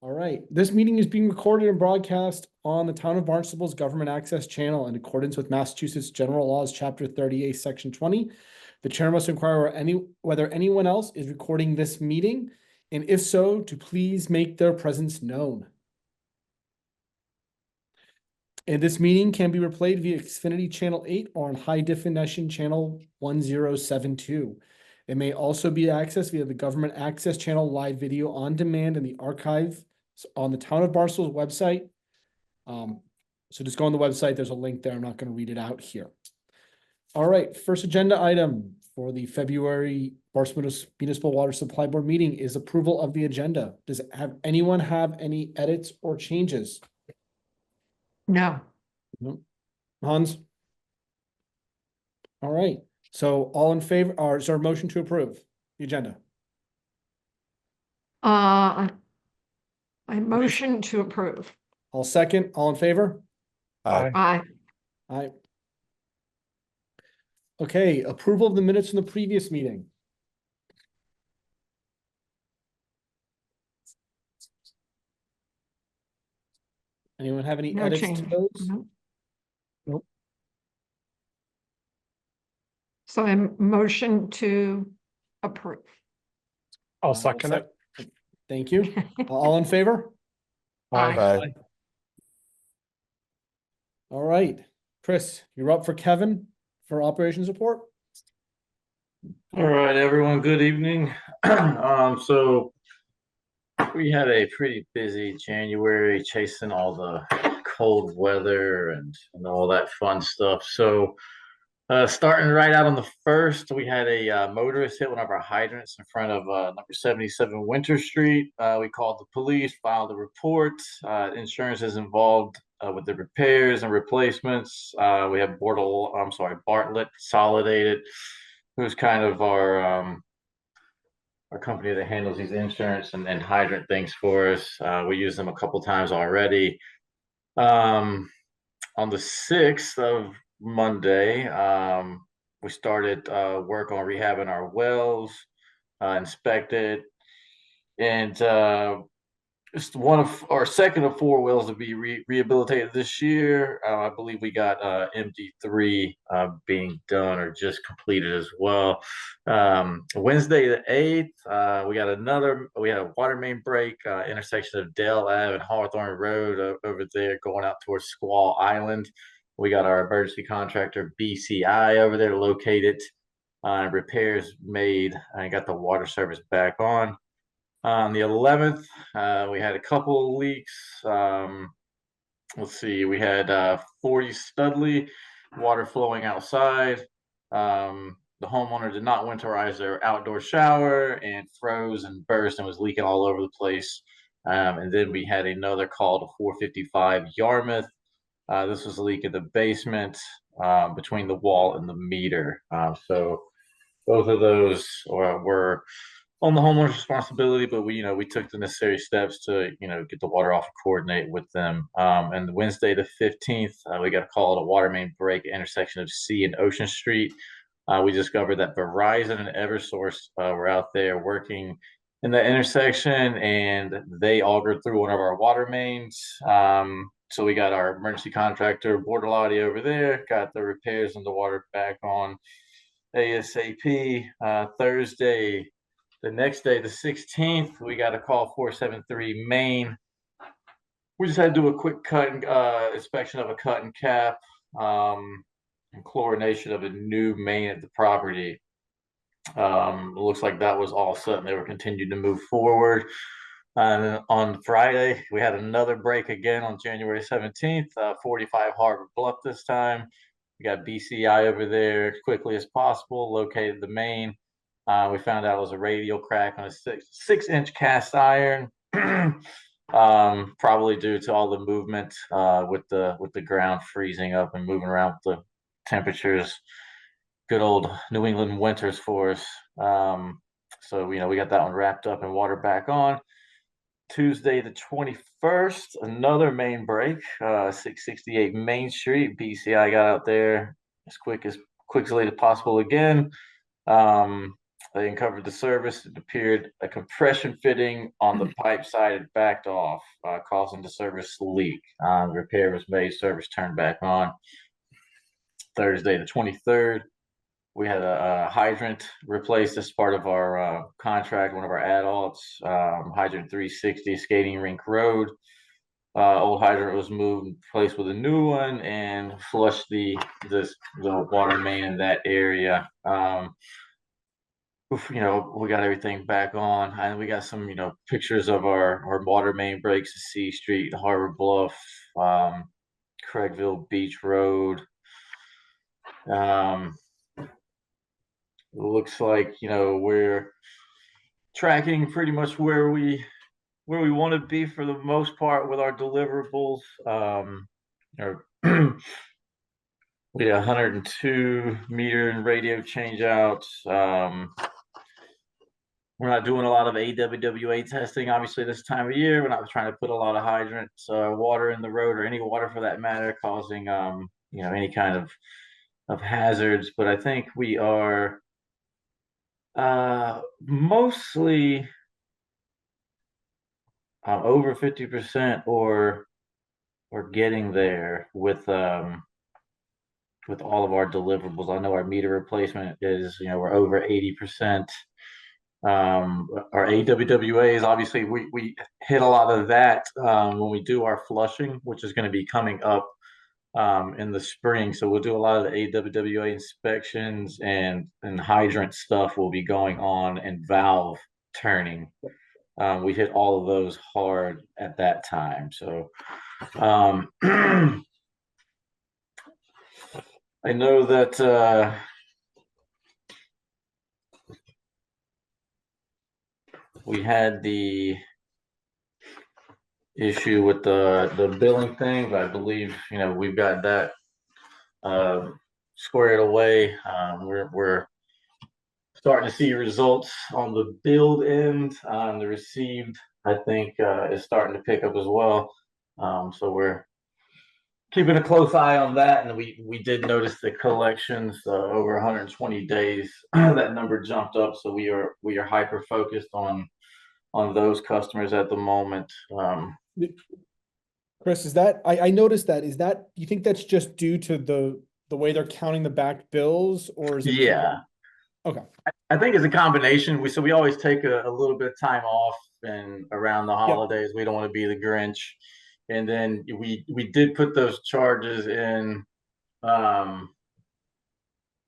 All right, this meeting is being recorded and broadcast on the Town of Barnstable's Government Access Channel in accordance with Massachusetts General Laws, Chapter 38, Section 20. The chair must inquire whether anyone else is recording this meeting, and if so, to please make their presence known. And this meeting can be replayed via Xfinity Channel 8 or on High Definition Channel 1072. It may also be accessed via the Government Access Channel live video on demand in the archive on the Town of Barnstable's website. So just go on the website. There's a link there. I'm not going to read it out here. All right. First agenda item for the February Barnstable Municipal Water Supply Board meeting is approval of the agenda. Does anyone have any edits or changes? No. No. Hans? All right. So all in favor, or is there a motion to approve the agenda? I motion to approve. I'll second. All in favor? Aye. Aye. Okay, approval of the minutes from the previous meeting. Anyone have any No edits change. to those? No. Nope. So I motion to approve. I'll second it. Thank you. All in favor? Aye. All right, Chris, you're up for Kevin for operations report. All right, everyone, good evening. So we had a pretty busy January chasing all the cold weather and all that fun stuff. So starting right out on the 1st, we had a motorist hit one of our hydrants in front of number 77 Winter Street. We called the police, filed a report. Insurance is involved with the repairs and replacements. We have Bartlett Consolidated, who's kind of our company that handles these insurance and hydrant things for us. We use them a couple times already. On the 6th of Monday, we started work on rehabbing our wells, inspected, and just one of our second of 4 wells to be rehabilitated this year. I believe we got MD3 being done or just completed as well. Wednesday the 8th, we had a water main break, intersection of Dale Ave and Hawthorne Road over there going out towards Squaw Island. We got our emergency contractor BCI over there to locate it, repairs made, and got the water service back on. On the 11th, we had a couple of leaks. Let's see, we had 40 Studley, water flowing outside. The homeowner did not winterize their outdoor shower and froze and burst and was leaking all over the place. And then we had another call to 455 Yarmouth. This was a leak in the basement between the wall and the meter. So both of those were on the homeowner's responsibility, but we took the necessary steps to, get the water off and coordinate with them. And Wednesday, the 15th, we got a call at a water main break at intersection of C and Ocean Street. We discovered that Verizon and Eversource were out there working in that intersection, and they augured through one of our water mains. So we got our emergency contractor, Borderlotti, over there, got the repairs and the water back on ASAP. Thursday, the next day, the 16th, we got a call 473 Main. We just had to do a quick inspection of a cut and cap, and chlorination of a new main at the property. It looks like that was all set and they were continuing to move forward. And on Friday, we had another break again on January 17th, 45 Harbor Bluff this time. We got BCI over there as quickly as possible, located the main. We found out it was a radial crack on a 6-inch cast iron, probably due to all the movement with the ground freezing up and moving around with the temperatures. Good old New England winters for us. So we got that one wrapped up and water back on. Tuesday the 21st, another main break, 668 Main Street. BCI got out there as quickly as possible again. They uncovered the service. It appeared a compression fitting on the pipe side had backed off, causing the service to leak. Repair was made. Service turned back on. Thursday the 23rd. We had a hydrant replaced as part of our contract, one of our adults, hydrant 360 Skating Rink Road. Old hydrant was moved and replaced with a new one and flushed the water main in that area. We got everything back on, and we got some, pictures of our water main breaks to C Street, Harbor Bluff, Craigville Beach Road. Looks like, we're tracking pretty much where we want to be for the most part with our deliverables. We had 102 meter and radio changeouts. We're not doing a lot of AWWA testing, obviously, this time of year. We're not trying to put a lot of hydrants, water in the road, or any water for that matter, causing any kind of hazards. But I think we are mostly over 50% or getting there with all of our deliverables. I know our meter replacement is, we're over 80%. Our AWWAs, obviously we hit a lot of that when we do our flushing, which is going to be coming up in the spring. So we'll do a lot of the AWWA inspections, and hydrant stuff will be going on, and valve turning. We hit all of those hard at that time. So I know that we had the issue with the billing thing, but I believe we've got that squared away. We're starting to see results on the billed end. The received, I think, is starting to pick up as well. So we're keeping a close eye on that, and we did notice the collections over 120 days. That number jumped up, so we are hyper focused on those customers at the moment. Chris, is that I noticed that, you think that's just due to the way they're counting the back bills, or is it? Yeah. Okay. I think it's a combination. We always take a little bit of time off, and around the holidays, we don't want to be the Grinch. And then we did put those charges in. So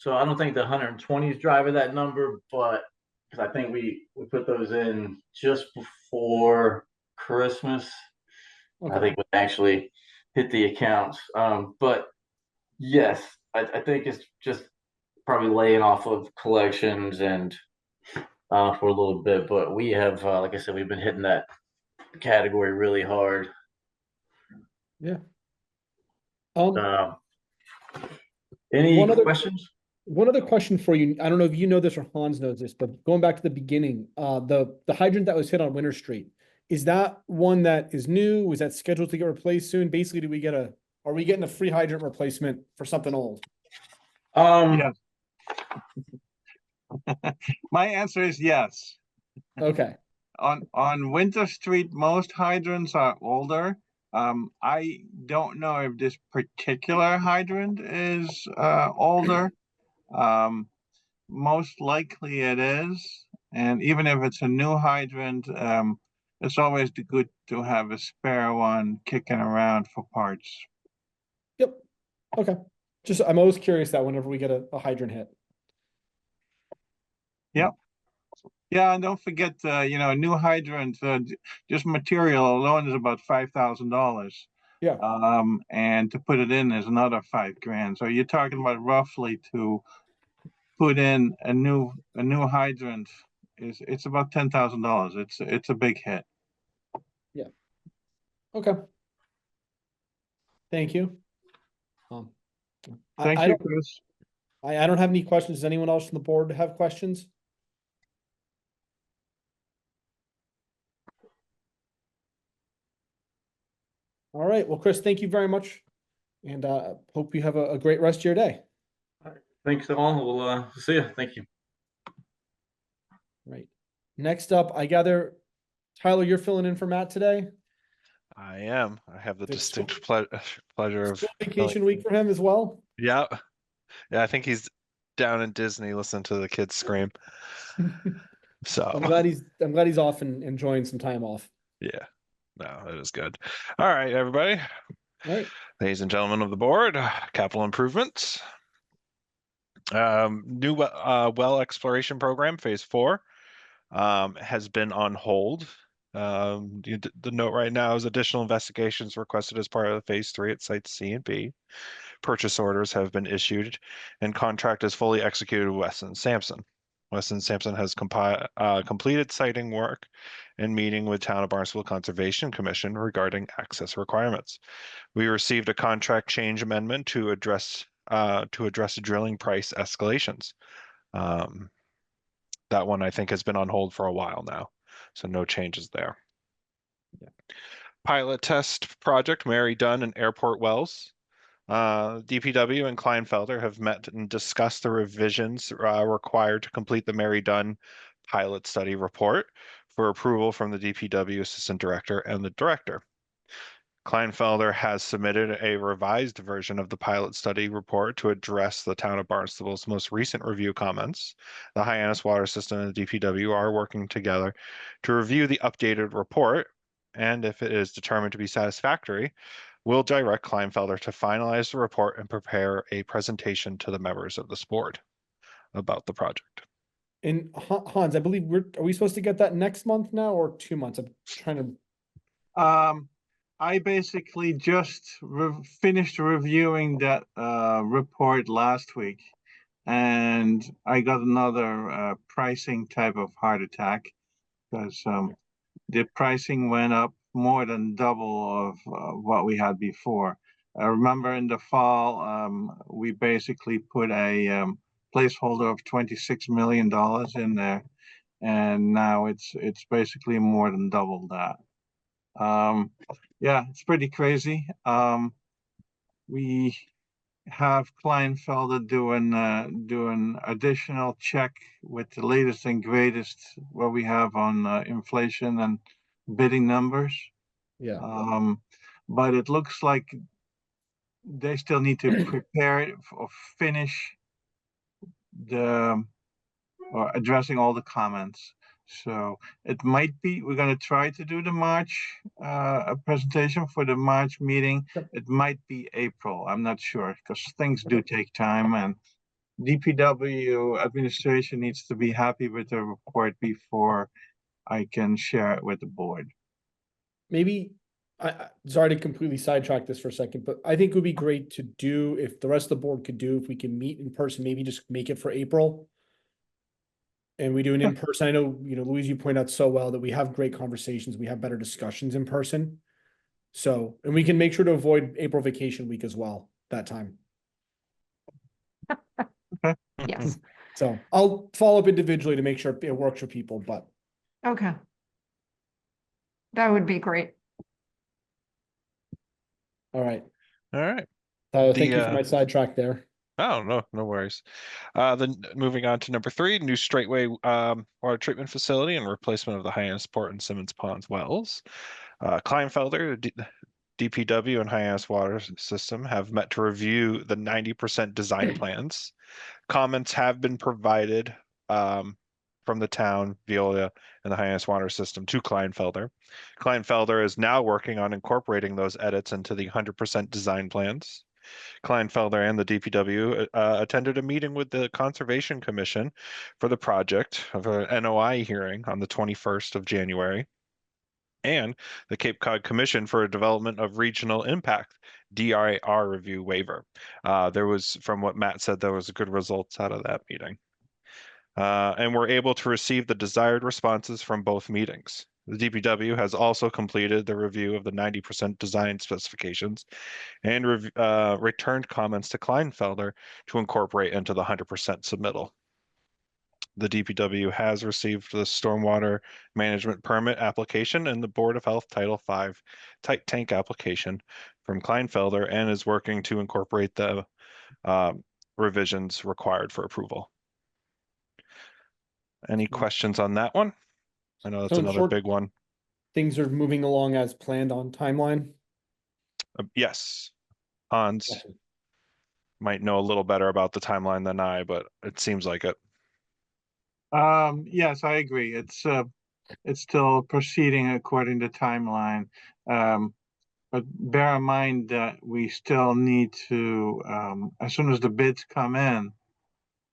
I don't think the 120 is driving that number, but because I think we put those in just before Christmas. Okay. I think we actually hit the accounts. But yes, I think it's just probably laying off of collections and for a little bit. But we have, like I said, we've been hitting that category really hard. Yeah. Any questions? One other question for you. I don't know if you know this or Hans knows this, but going back to the beginning, the hydrant that was hit on Winter Street, is that one that is new? Was that scheduled to get replaced soon? Basically, are we getting a free hydrant replacement for something old? Yes. My answer is yes. Okay. On Winter Street, most hydrants are older. I don't know if this particular hydrant is older. Most likely it is. And even if it's a new hydrant, it's always good to have a spare one kicking around for parts. Yep. Okay. I'm always curious that whenever we get a hydrant hit. Yep. Yeah, and don't forget, a new hydrant, just material alone is about $5,000. Yeah. And to put it in is another $5,000. So you're talking about roughly to put in a new hydrant it's about $10,000. It's a big hit. Yeah. Okay. Thank you. Thank you, Chris. I don't have any questions. Does anyone else on the board have questions? All right. Well, Chris, thank you very much. And hope you have a great rest of your day. Thanks all. We'll see you. Thank you. Right. Next up, I gather, Tyler, you're filling in for Matt today? I am. I have the Is it distinct school- pleasure of School vacation week for him as well? Yeah. Yeah, I think he's down in Disney listening to the kids scream. So I'm glad he's off and enjoying some time off. yeah. No, that is good. All right, everybody. All right. Ladies and gentlemen of the board, capital improvements. New well exploration program, phase 4, has been on hold. The note right now is additional investigations requested as part of the phase 3 at sites C and B. Purchase orders have been issued and contract is fully executed with Weston Sampson. Weston Sampson has completed siting work and meeting with Town of Barnstable Conservation Commission regarding access requirements. We received a contract change amendment to address drilling price escalations. That one I think has been on hold for a while now, so no changes there. Yeah. Pilot test project Mary Dunn and Airport Wells. DPW and Kleinfelder have met and discussed the revisions required to complete the Mary Dunn pilot study report for approval from the DPW Assistant Director and the Director. Kleinfelder has submitted a revised version of the pilot study report to address the Town of Barnstable's most recent review comments. The Hyannis Water System and the DPW are working together to review the updated report, and if it is determined to be satisfactory, will direct Kleinfelder to finalize the report and prepare a presentation to the members of this board about the project. And Hans, I believe are we supposed to get that next month now or 2 months? I'm trying to. I basically just finished reviewing that report last week, and I got another pricing type of heart attack because the pricing went up more than double of what we had before. I remember in the fall, we basically put a placeholder of $26 million in there, and now it's basically more than double that. Yeah, it's pretty crazy. We have Kleinfelder doing additional check with the latest and greatest what we have on inflation and bidding numbers. Yeah. But it looks like they still need to prepare it or finish addressing all the comments. So it might be, we're going to try to do the March, a presentation for the March meeting. Yep. It might be April. I'm not sure because things do take time, and DPW administration needs to be happy with the report before I can share it with the board. Maybe sorry to completely sidetrack this for a second, but I think it would be great to do if the rest of the board could do, if we can meet in person, maybe just make it for April. And we do an in-person. I know, Louise, you point out so well that we have great conversations. We have better discussions in person. So, and we can make sure to avoid April vacation week as well, that time. Yes, So I'll follow up individually to make sure it works for people, but okay. That would be great. all right. All right. Thank you for my sidetrack there. Oh, no worries. Then moving on to number 3, new straightway water treatment facility and replacement of the Hyannis Port and Simmons Ponds wells. Kleinfelder, DPW, and Hyannis Water System have met to review the 90% design plans. Comments have been provided from the town, Veolia, and the Hyannis Water System to Kleinfelder. Kleinfelder is now working on incorporating those edits into the 100% design plans. Kleinfelder and the DPW attended a meeting with the Conservation Commission for the project of an NOI hearing on the 21st of January, and the Cape Cod Commission for a Development of Regional Impact DIR review waiver. There was, from what Matt said, there was good results out of that meeting. And we're able to receive the desired responses from both meetings. The DPW has also completed the review of the 90% design specifications and returned comments to Kleinfelder to incorporate into the 100% submittal. The DPW has received the stormwater management permit application and the Board of Health Title V tight tank application from Kleinfelder and is working to incorporate the revisions required for approval. Any questions on that one? I know that's So in another short- big one. Things are moving along as planned on timeline. Yes, Hans Awesome. might know a little better about the timeline than I, but it seems like it. Yes, I agree. It's still proceeding according to timeline. But bear in mind that we still need to, as soon as the bids come in,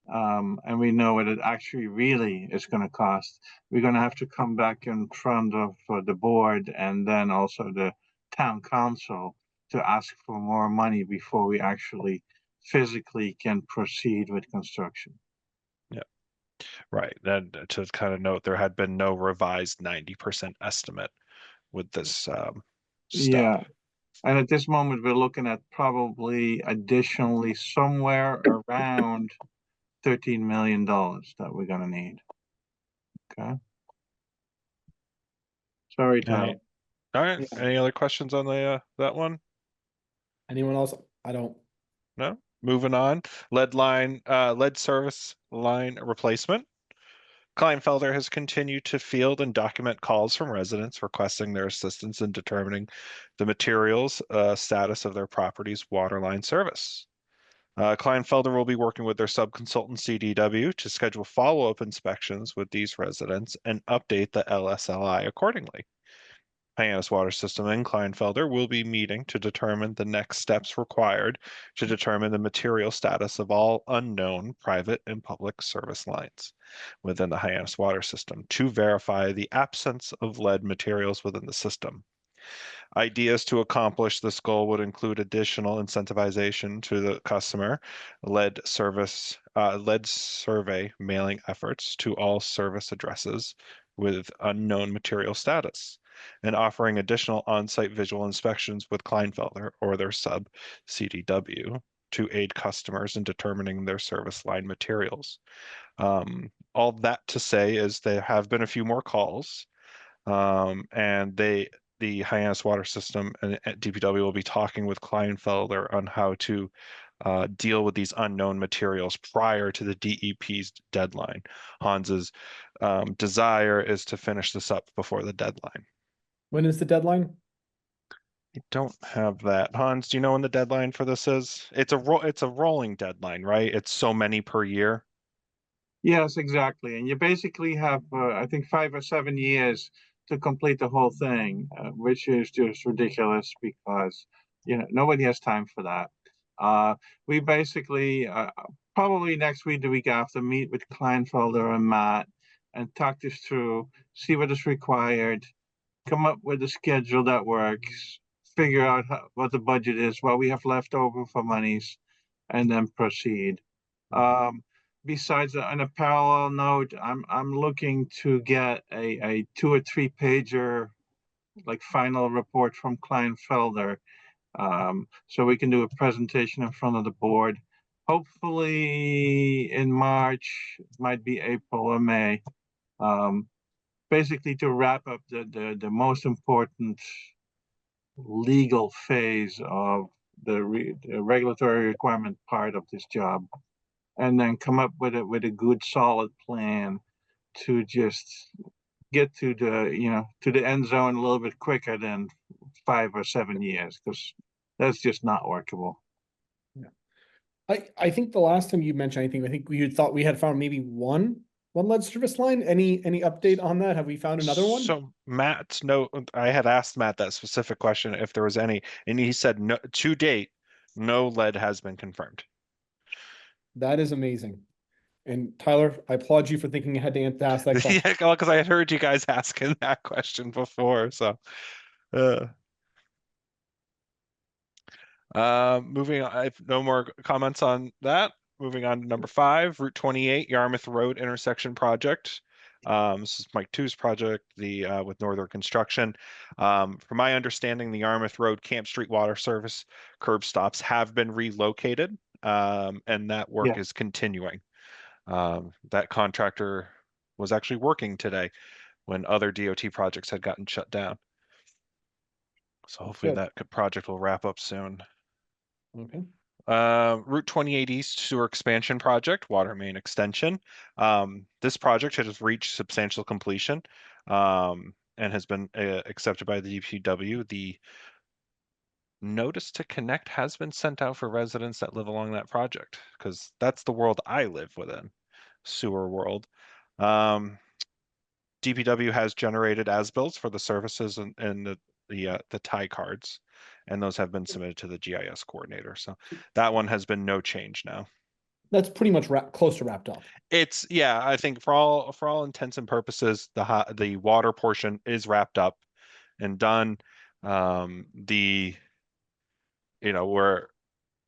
and we know what it actually really is gonna cost, we're gonna have to come back in front of the board and then also the town council to ask for more money before we actually physically can proceed with construction. Right. And to kind of note, there had been no revised 90% estimate with this step. Yeah, and at this moment, we're looking at probably additionally somewhere around $13 million that we're gonna need. Okay. Sorry, Tom. Any- All right. Yeah. Any other questions on the that one? Anyone else? I don't. No. Moving on. Lead service line replacement. Kleinfelder has continued to field and document calls from residents requesting their assistance in determining the materials status of their property's water line service. Kleinfelder will be working with their subconsultant CDW to schedule follow-up inspections with these residents and update the LSLI accordingly. Hyannis Water System and Kleinfelder will be meeting to determine the next steps required to determine the material status of all unknown private and public service lines within the Hyannis Water System to verify the absence of lead materials within the system. Ideas to accomplish this goal would include additional incentivization to the customer, lead survey mailing efforts to all service addresses with unknown material status, and offering additional on-site visual inspections with Kleinfelder or their sub CDW to aid customers in determining their service line materials. All that to say is there have been a few more calls, and the Hyannis Water System and DPW will be talking with Kleinfelder on how to deal with these unknown materials prior to the DEP's deadline. Hans's desire is to finish this up before the deadline. When is the deadline? I don't have that. Hans, do you know when the deadline for this is? It's a rolling deadline, right? It's so many per year. Yes, exactly. And you basically have, I think, 5 or 7 years to complete the whole thing, which is just ridiculous because, nobody has time for that. We basically, probably next week, the week after, meet with Kleinfelder and Matt and talk this through, see what is required, come up with a schedule that works, figure out what the budget is, what we have left over for monies, and then proceed. Besides, on a parallel note, I'm looking to get a 2 or 3 pager, like, final report from Kleinfelder, so we can do a presentation in front of the board. Hopefully in March, might be April or May. Basically to wrap up the most important legal phase of the regulatory requirement part of this job, and then come up with a good solid plan to just get to the end zone a little bit quicker than 5 or 7 years, because that's just not workable. I think the last time you mentioned anything, I think we had thought we had found maybe one lead service line. Any update on that? Have we found another one? So Matt's note, I had asked Matt that specific question if there was any, and he said no, to date, no lead has been confirmed. That is amazing. And Tyler, I applaud you for thinking ahead to ask that question. Yeah, because I had heard you guys asking that question before. So, moving on, I have no more comments on that. Moving on to number 5, Route 28 Yarmouth Road intersection project. This is Mike Two's project, with Northern Construction. From my understanding, the Yarmouth Road Camp Street water service curb stops have been relocated, and that work is continuing. That contractor was actually working today when other DOT projects had gotten shut down. So hopefully Good. that project will wrap up soon. Okay. Route 28 East Sewer Expansion Project, Water Main Extension. This project has reached substantial completion and has been accepted by the DPW. The notice to connect has been sent out for residents that live along that project because that's the world I live within, sewer world. DPW has generated as-bills for the services and the tie cards, and those have been submitted to the GIS coordinator. So that one has been no change now. That's pretty much close to wrapped up. It's yeah, I think for all intents and purposes, the water portion is wrapped up and done. The where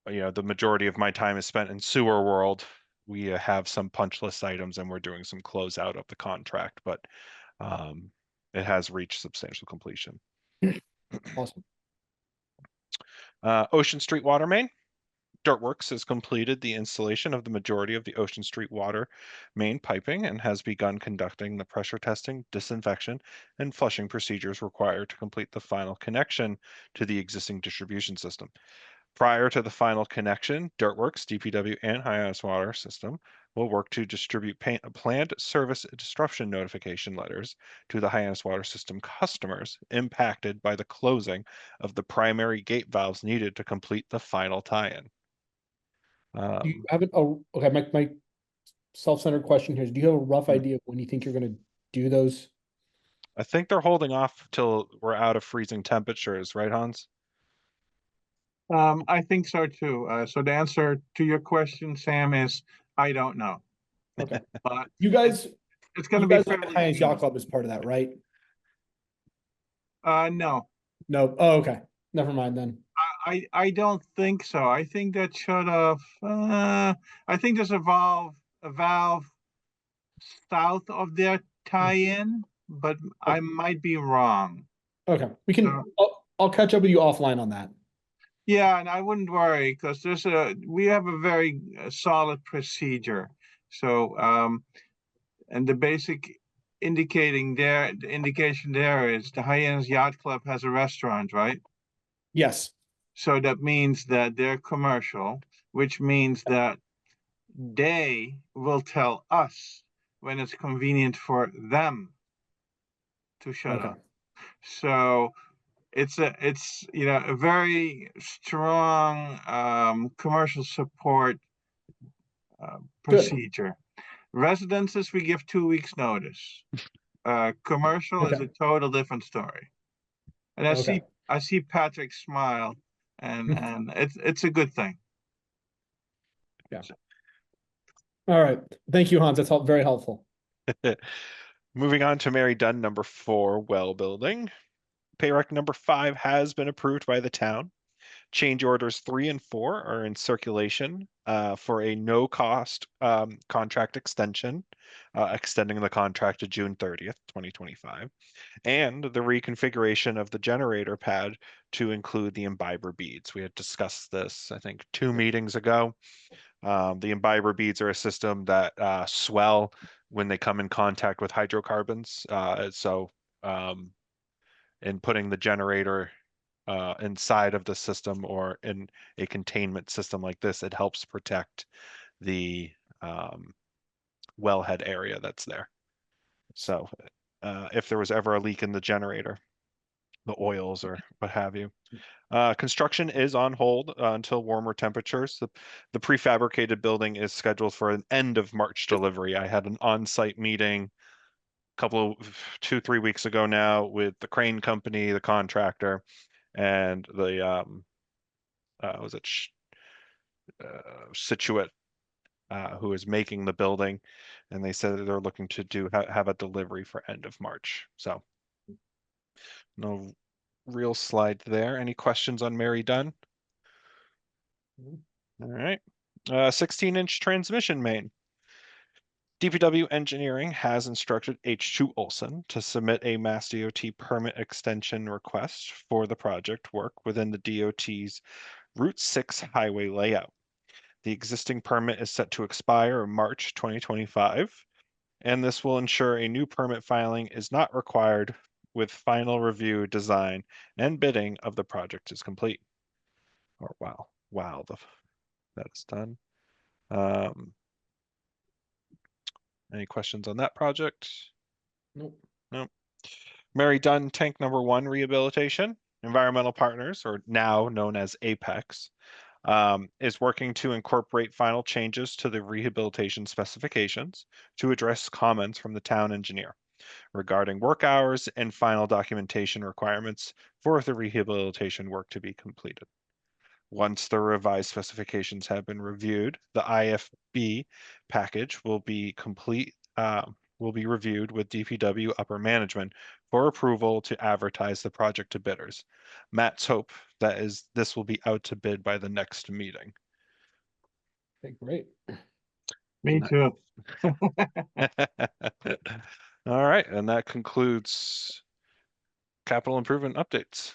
the majority of my time is spent in sewer world. We have some punch list items and we're doing some closeout of the contract, but it has reached substantial completion. Awesome. Ocean Street Water Main. Dirtworks has completed the installation of the majority of the Ocean Street water main piping and has begun conducting the pressure testing, disinfection, and flushing procedures required to complete the final connection to the existing distribution system. Prior to the final connection, Dirtworks, DPW, and Hyannis Water System will work to distribute planned service disruption notification letters to the Hyannis Water System customers impacted by the closing of the primary gate valves needed to complete the final tie-in. Do you have it? Oh, okay. My self-centered question here is: do you have a rough idea of when you think you're going to do those? I think they're holding off till we're out of freezing temperatures, right, Hans? I think so too. So the answer to your question, Sam, is I don't know. Okay. But You guys, it's going to you be guys are fairly Hyannis Yacht soon. Club as part of that, right? No, No. Oh, okay. Never mind then. I don't think so. I think that should have. I think there's a valve south of their tie-in, but I might be wrong. Okay. We can. So- I'll catch up with you offline on that. Yeah, and I wouldn't worry because we have a very solid procedure. So and the basic the indication there is the Hyannis Yacht Club has a restaurant, right? Yes. So that means that they're commercial, which means that they will tell us when it's convenient for them to shut Okay. up. So it's a very strong commercial support procedure. Residences, we give 2 weeks notice. Commercial is Okay. a total different story. And Okay. I see Patrick smile, and it's a good thing. All right. Thank you, Hans. That's very helpful. Moving on to Mary Dunn, number 4, well building. Pay rec number 5 has been approved by the town. Change orders 3 and 4 are in circulation for a no-cost contract extension, extending the contract to June 30th, 2025, and the reconfiguration of the generator pad to include the imbiber beads. We had discussed this, I think, 2 meetings ago. The imbiber beads are a system that swell when they come in contact with hydrocarbons. In putting the generator inside of the system or in a containment system like this, it helps protect the wellhead area that's there. So if there was ever a leak in the generator, the oils or what have you. Construction is on hold until warmer temperatures. The prefabricated building is scheduled for an end of March delivery. I had an on-site meeting couple of 2-3 weeks ago now with the crane company, the contractor, and the was it Situate who is making the building, and they said that they're looking to have a delivery for end of March. So no real slide there. Any questions on Mary Dunn? All right. 16-inch transmission main. DPW Engineering has instructed H2 Olson to submit a Mass DOT permit extension request for the project work within the DOT's Route 6 highway layout. The existing permit is set to expire in March 2025, and this will ensure a new permit filing is not required with final review, design, and bidding of the project is complete. Or wow, that is done. Um, any questions on that project? Nope. Nope. Mary Dunn Tank Number 1 rehabilitation. Environmental Partners, or now known as Apex, is working to incorporate final changes to the rehabilitation specifications to address comments from the town engineer regarding work hours and final documentation requirements for the rehabilitation work to be completed. Once the revised specifications have been reviewed, the IFB package will be reviewed with DPW upper management for approval to advertise the project to bidders. Matt's hope this will be out to bid by the next meeting. Okay, great. Me too. All right, and that concludes capital improvement updates.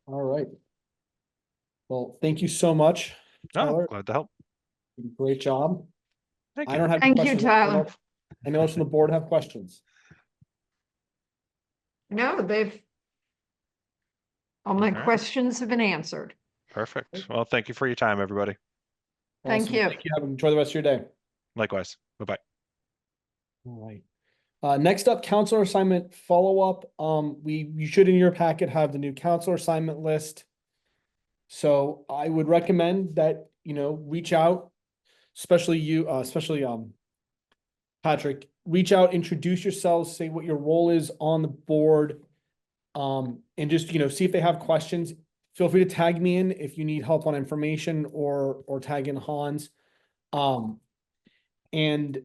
All right. Well, thank you so much, Oh, Tyler. glad to help. Great job. Thank I you. don't have any Thank you, questions. Tyler. Anyone else on the board have questions? No, all my All right. questions have been answered. Perfect. Well, thank you for your time, everybody. Thank Awesome. you. Thank you. Enjoy the rest of your day. Likewise. Bye-bye. All right. Next up, counselor assignment follow-up. You should in your packet have the new counselor assignment list. So I would recommend that, reach out, especially you, Patrick, reach out, introduce yourselves, say what your role is on the board. And just, see if they have questions. Feel free to tag me in if you need help on information or tag in Hans. And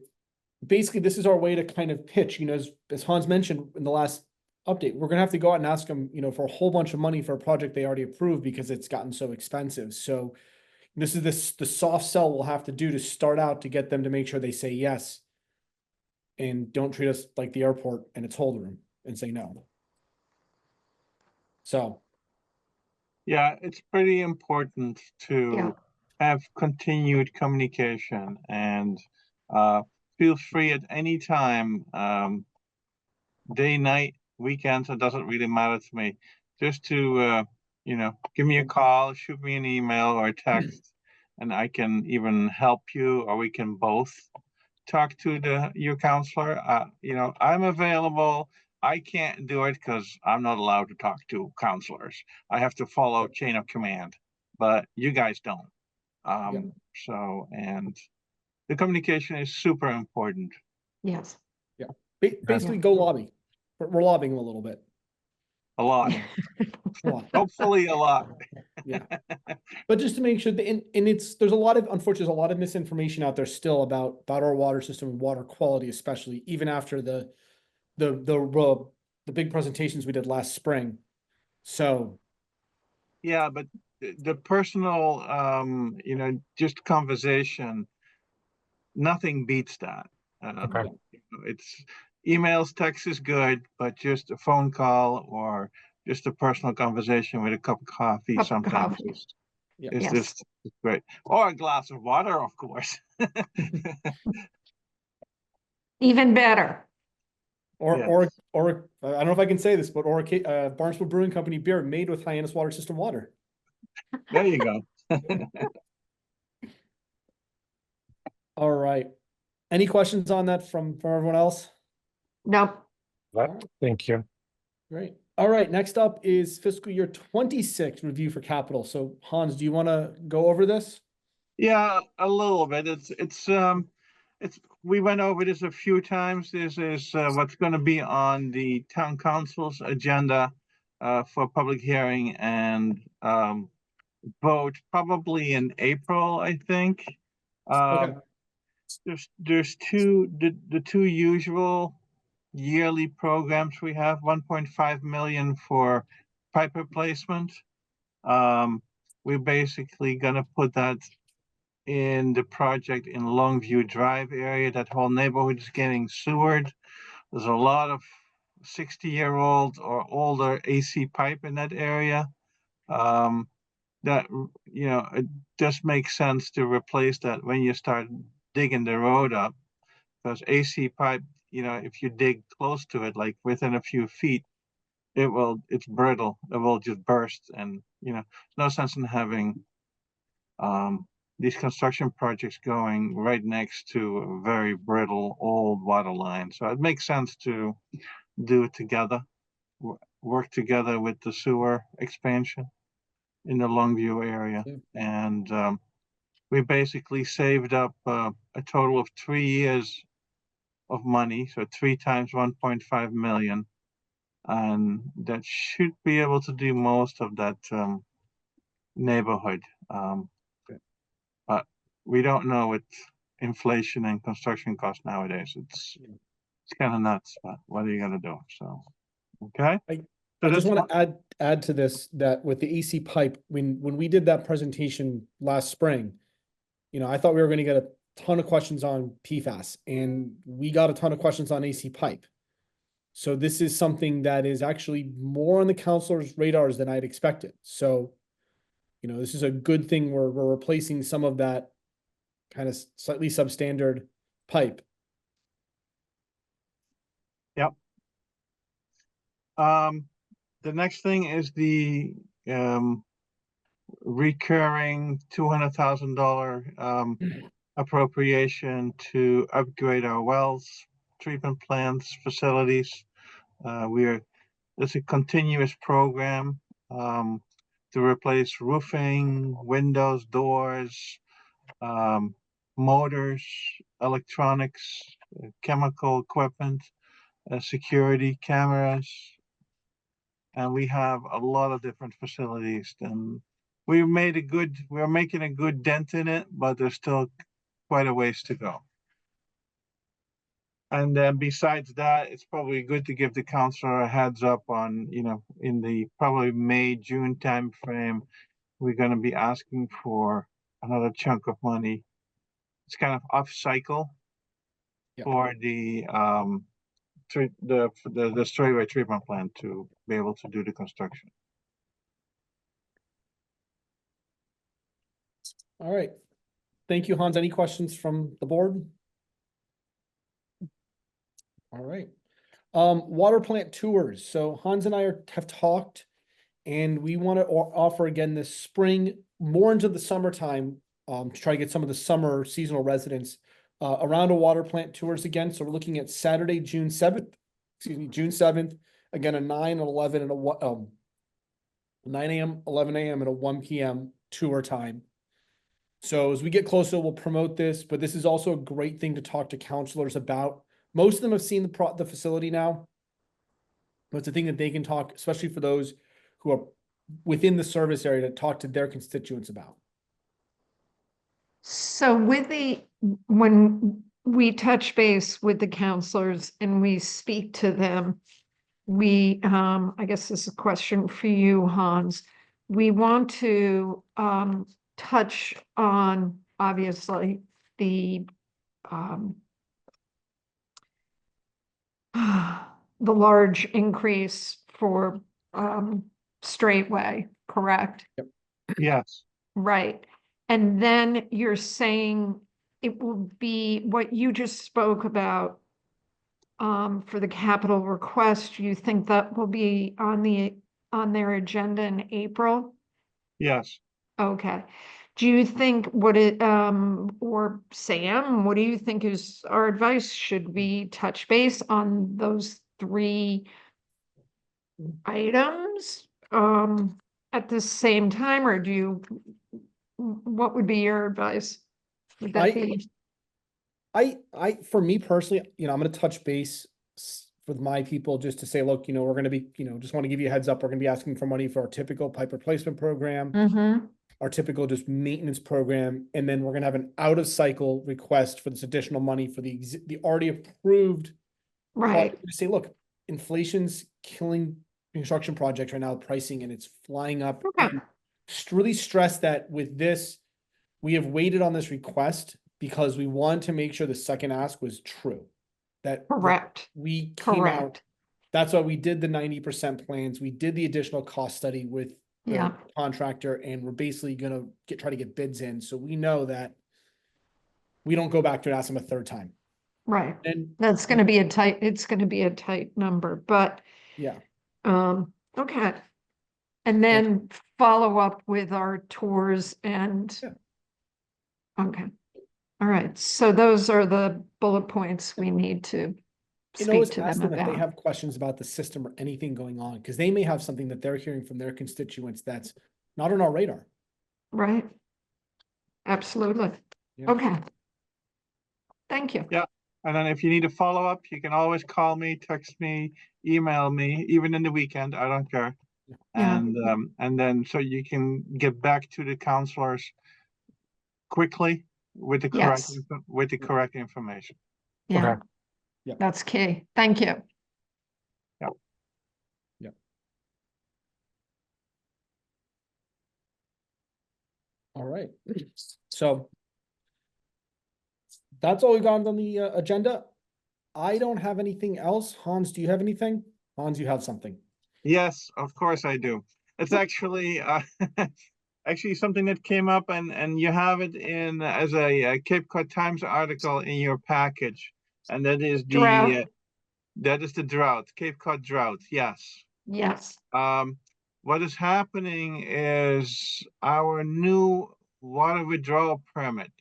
basically this is our way to kind of pitch, as Hans mentioned in the last update, we're gonna have to go out and ask them, for a whole bunch of money for a project they already approved because it's gotten so expensive. So this is the soft sell we'll have to do to start out to get them to make sure they say yes. And don't treat us like the airport and its hold room and say no. So, Yeah, it's pretty important Yeah. to have continued communication and feel free at any time, day, night, weekends, it doesn't really matter to me. Just to, give me a call, shoot me an email or a text, and I can even help you, or we can both talk to your counselor. I'm available. I can't do it because I'm not allowed to talk to counselors. I have to follow chain of command, but you guys don't. And the communication is super important. Yes. basically go lobby. We're lobbying them a little bit. A lot. A lot. Hopefully a lot. Yeah. But just to make sure that, and unfortunately, there's a lot of misinformation out there still about our water system and water quality, especially even after the big presentations we did last spring. So. Yeah, but the personal, just conversation, nothing beats that. Okay. It's emails, text is good, but just a phone call or just a personal conversation with a cup of coffee Cup of sometimes coffee. is Yes. just great. Or a glass of water, of course. Even better. Or, Yes. or I don't know if I can say this, but Barnstable Brewing Company beer made with Hyannis Water System water. There you go. All right. Any questions on that from everyone else? Nope. Thank you. Great. All right. Next up is fiscal year 26 review for capital. So Hans, do you want to go over this? Yeah, a little bit. We went over this a few times. This is what's going to be on the town council's agenda for public hearing and vote probably in April, I think. Okay. There's the two usual yearly programs we have, 1.5 million for pipe replacement. We're basically gonna put that in the project in Longview Drive area. That whole neighborhood is getting sewered. There's a lot of 60-year-old or older AC pipe in that area. That, it just makes sense to replace that when you start digging the road up, because AC pipe, if you dig close to it, like within a few feet, it's brittle. It will just burst, and no sense in having these construction projects going right next to a very brittle old water line. So it makes sense to do it together, work together with the sewer expansion in the Longview area. Yeah. And we basically saved up a total of 3 years of money, so 3 times 1.5 million. And that should be able to do most of that neighborhood. But we don't know with inflation and construction costs nowadays. It's kind of nuts, but what are you gonna do? So, okay. I So just that's want to add to this that with the AC pipe, when we did that presentation last spring, I thought we were going to get a ton of questions on PFAS, and we got a ton of questions on AC pipe. So this is something that is actually more on the counselors' radars than I'd expected. So, this is a good thing. We're replacing some of that kind of slightly substandard pipe. Yep. The next thing is the recurring $200,000 appropriation to upgrade our wells, treatment plants, facilities. It's a continuous program to replace roofing, windows, doors, motors, electronics, chemical equipment, security cameras. And we have a lot of different facilities, and we're making a good dent in it, but there's still quite a ways to go. And then besides that, it's probably good to give the counselor a heads up on, in the probably May, June timeframe, we're going to be asking for another chunk of money. It's kind of off cycle for the straightaway treatment plant to be able to do the construction. All right. Thank you, Hans. Any questions from the board? All right. Water plant tours. So Hans and I have talked, and we want to offer again this spring, more into the summertime, to try to get some of the summer seasonal residents around a water plant tours again. So we're looking at Saturday, June 7th, again, a 9, 11, and a 9 a.m., 11 a.m., and a 1 p.m. tour time. So as we get closer, we'll promote this, but this is also a great thing to talk to counselors about. Most of them have seen the facility now, but it's a thing that they can talk, especially for those who are within the service area, to talk to their constituents about. So when we touch base with the counselors and we speak to them, I guess this is a question for you, Hans. We want to touch on, obviously, the large increase for straightway, correct? Yep. Yes. Right. And then you're saying it will be what you just spoke about for the capital request. You think that will be on their agenda in April? Yes. Okay. Do you think or Sam, what do you think is our advice? Should we touch base on those 3 items at the same time, or what would be your advice? Would that be? For me personally, I'm going to touch base with my people just to say, look, we're going to be, just want to give you a heads up. We're going to be asking for money for our typical pipe replacement program, our typical just maintenance program. And then we're going to have an out of cycle request for this additional money for the already approved. Right. Say, look, inflation's killing construction projects right now, pricing, and it's flying up. Okay. Really stress that with this, we have waited on this request because we wanted to make sure the second ask was true. Correct. We came out. That's why we did the 90% plans. We did the additional cost study with the contractor, and we're basically going to try to get bids in. So we know that we don't go back to ask them a third time. Right. And That's going to be it's going to be a tight number, but yeah. Okay. And then follow up with our tours and Okay. All right. So those are the bullet points we need to And always speak to ask them them if they about. have questions about the system or anything going on, because they may have something that they're hearing from their constituents that's not on our radar. Right? Absolutely. Yeah. Okay. Thank you. Yeah. And then if you need a follow-up, you can always call me, text me, email me, even in the weekend, I don't care. Yeah. And then so you can get back to the counselors quickly with the correct, Yes. with the correct information. Yeah. Okay. Yeah. That's key. Thank you. All right. So that's all we got on the agenda. I don't have anything else. Hans, do you have anything? Hans, you have something. Yes, of course I do. It's actually actually something that came up, and you have it in as a Cape Cod Times article in your package, and that is Drought. the drought, Cape Cod drought. Yes. Yes. What is happening is our new water withdrawal permit.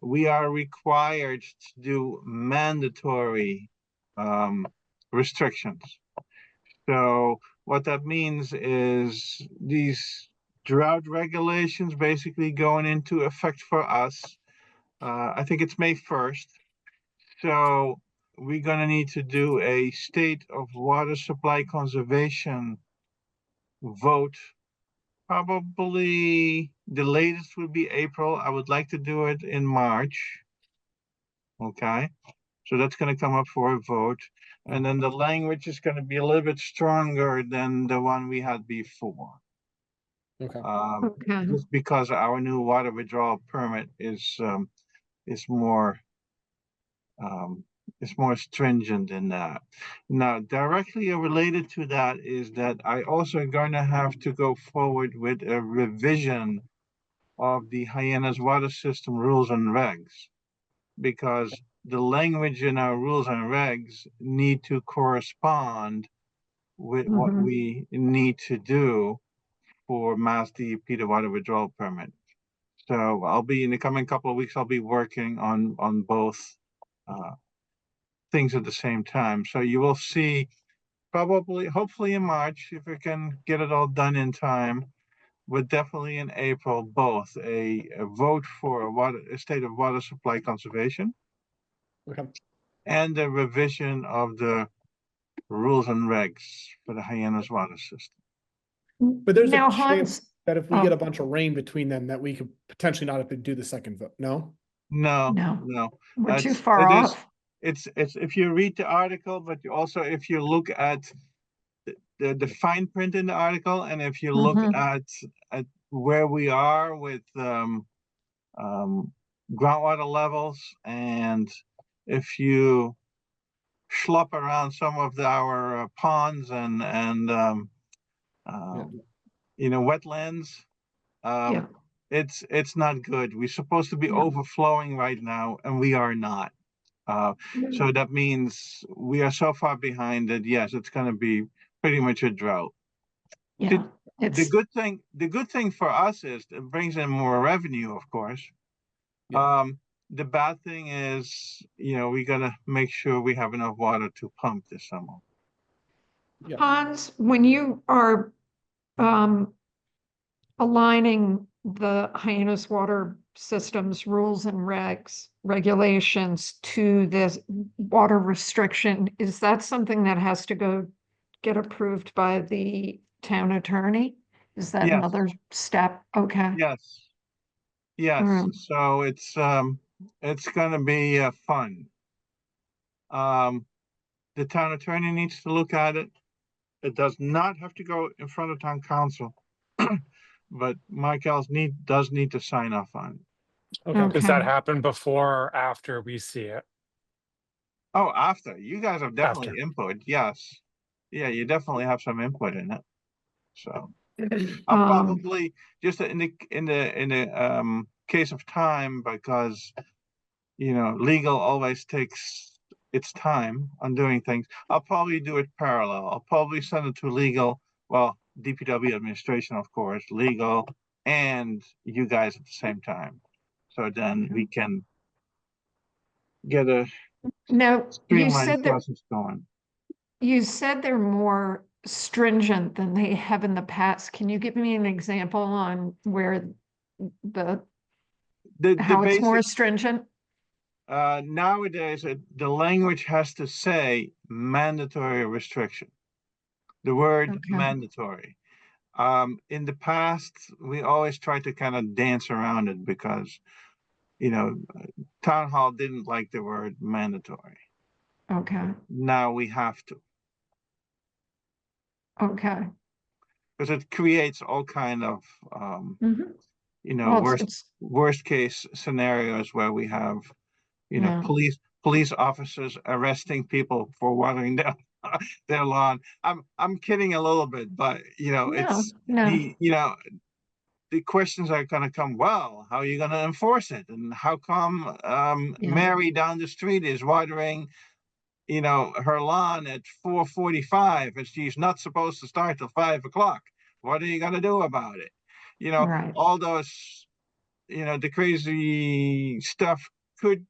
We are required to do mandatory restrictions. So what that means is these drought regulations basically going into effect for us. I think it's May 1st. So we're gonna need to do a state of water supply conservation vote. Probably the latest would be April. I would like to do it in March. Okay, so that's gonna come up for a vote. And then the language is gonna be a little bit stronger than the one we had before. Okay. Okay. Just because our new water withdrawal permit is more um, is more stringent in that. Now, directly related to that is that I also going to have to go forward with a revision of the Hyannis water system rules and regs, because the language in our rules and regs need to correspond with what Mhm. we need to do for Mass DEP, the water withdrawal permit. So I'll be in the coming couple of weeks, I'll be working on both things at the same time. So you will see probably, hopefully in March, if we can get it all done in time, but definitely in April, both a vote for a state of water supply conservation Okay. and a revision of the rules and regs for the Hyannis water system. But there's a Now, chance Hans, that if we oh. get a bunch of rain between them, that we could potentially not have to do the second vote. No? No, No. no. We're too It's- far it is- off. It's if you read the article, but you also if you look at the fine print in the article, and if you look Mhm. at where we are with groundwater levels, and if you schlep around some of our ponds and wetlands, Yeah. it's not good. We're supposed to be Yeah. overflowing right now, and we are not. So that means we are so far behind that yes, it's going to be pretty much a drought. Yeah. The good thing for us is it brings in more revenue, of course. Yeah. The bad thing is, we gotta make sure we have enough water to pump this summer. Yeah. Hans, when you are aligning the Hyannis water systems rules and regulations to this water restriction, is that something that has to get approved by the town attorney? Is that Yes. another step? Okay. Yes. Yes. Mm. So it's gonna be fun. The town attorney needs to look at it. It does not have to go in front of town council, but Mike Els does need to sign off on it. Okay. Does that Okay. happen before or after we see it? Oh, after. You guys have definitely After. input, yes. Yeah, you definitely have some input in it. So I'll Um, probably just in the case of time, because legal always takes its time on doing things. I'll probably do it parallel. I'll probably send it to legal, well, DPW administration, of course, legal, and you guys at the same time. So then we can get a Now, streamlined process going. you said they're more stringent than they have in the past. Can you give me an example on where the, The how it's more basic, stringent? nowadays, the language has to say mandatory restriction. The word Okay. mandatory. In the past, we always tried to kind of dance around it because, you know, town hall didn't like the word mandatory. Okay, Now we have to, okay. because it creates all kind of, Mhm. you know, Well, worst case scenarios where we have, you know, Yeah. police officers arresting people for watering down their lawn. I'm kidding a little bit, but you know, No, it's no, you know, the questions are gonna come, well, how are you gonna enforce it? And how come Yeah. Mary down the street is watering, you know, her lawn at 4:45 and she's not supposed to start till 5 o'clock? What are you gonna do about it? You know, right. all those, you know, the crazy stuff could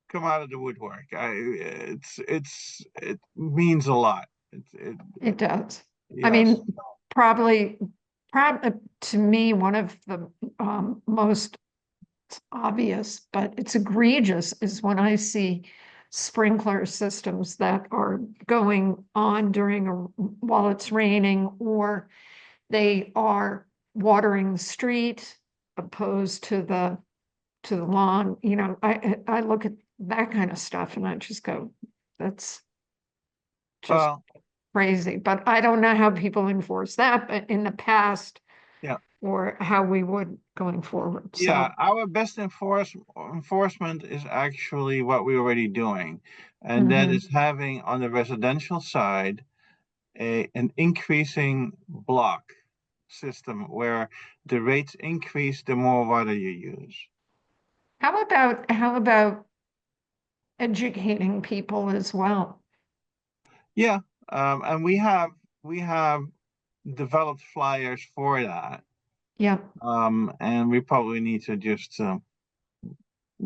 come out of the woodwork. It means a lot. It does. I Yes. mean, probably to me, one of the most obvious, but it's egregious, is when I see sprinkler systems that are going on while it's raining, or they are watering the street opposed to the lawn. You know, I look at that kind of stuff and I just go, that's just Well, crazy. But I don't know how people enforce that, but in the past, yeah. or how we would going forward. Yeah, So, our best enforcement is actually what we're already doing. And that mhm. is having on the residential side an increasing block system where the rates increase the more water you use. How about educating people as well? Yeah, and we have developed flyers for that. Yeah. And we probably need to just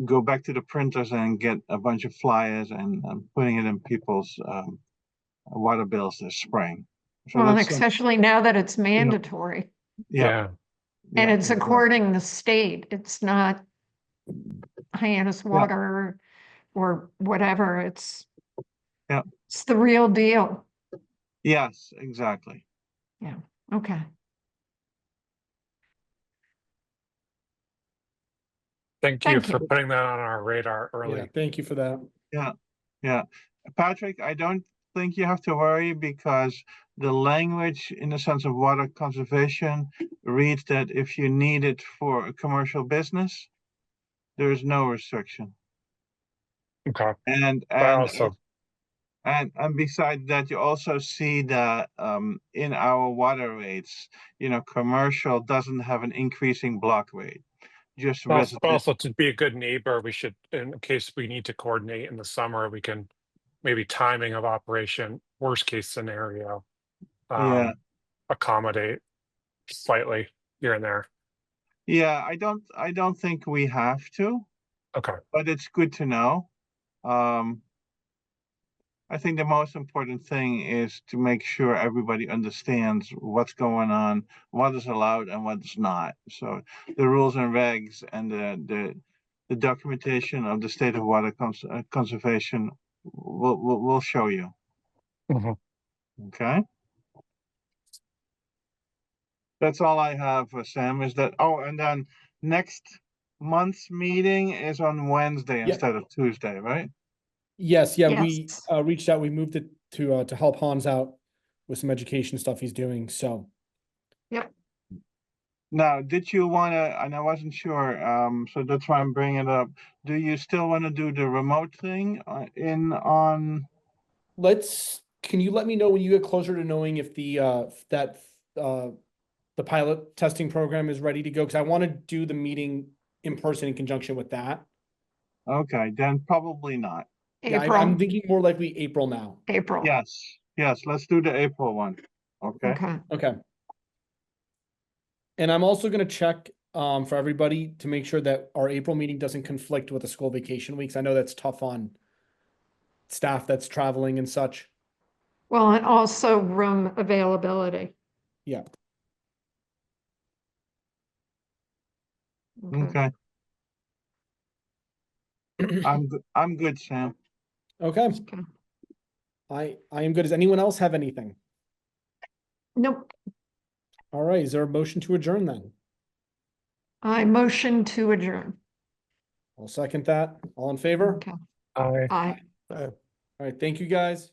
go back to the printers and get a bunch of flyers and putting it in people's water bills this spring. So Well, and that's especially now that it's yeah, mandatory yeah, Yeah. and yeah, it's according the state, it's not Hyannis yeah, water or whatever. yeah. It's the real deal. Yes, exactly. Yeah. Okay. Thank you Thank for you. putting that on our radar Yeah, early. thank you for that. Yeah, yeah. Patrick, I don't think you have to worry because the language in the sense of water conservation reads that if you need it for a commercial business, there is no restriction. Okay. And But and also, and besides that, you also see that in our water rates, you know, commercial doesn't have an increasing block rate, just resident. also to be a good neighbor, we should, in case we need to coordinate in the summer, we can maybe timing of operation, worst case scenario, Yeah, accommodate slightly here and there. yeah. I don't think we have to, Okay. but it's good to know. Um, I think the most important thing is to make sure everybody understands what's going on, what is allowed and what is not. So the rules and regs and the documentation of the state of water conservation will show you. Mhm. Okay. That's all I have, Sam. Is that? Oh, and then next month's meeting is on Wednesday Yeah. instead of Tuesday, right? Yes, yeah, we Yes. reached out, we moved it to help Hans out with some education stuff he's doing, so. Yep. Now, did you want to, and I wasn't sure, so that's why I'm bringing it up. Do you still want to do the remote thing Can you let me know when you get closer to knowing if the pilot testing program is ready to go? Cause I want to do the meeting in person in conjunction with that. okay, then probably not. Yeah, I'm April, thinking more likely April now. April. Yes, let's do the April one. Okay, Okay. Okay. And I'm also gonna check for everybody to make sure that our April meeting doesn't conflict with the school vacation weeks. I know that's tough on staff that's traveling and such. Well, and also room availability. Yeah. Okay, I'm good, Sam. Okay, Okay. I am good. Does anyone else have anything? Nope, All right, is there a motion to adjourn then? I motion to adjourn. I'll second that. All in favor? Okay, Aye. aye. All right, thank you guys.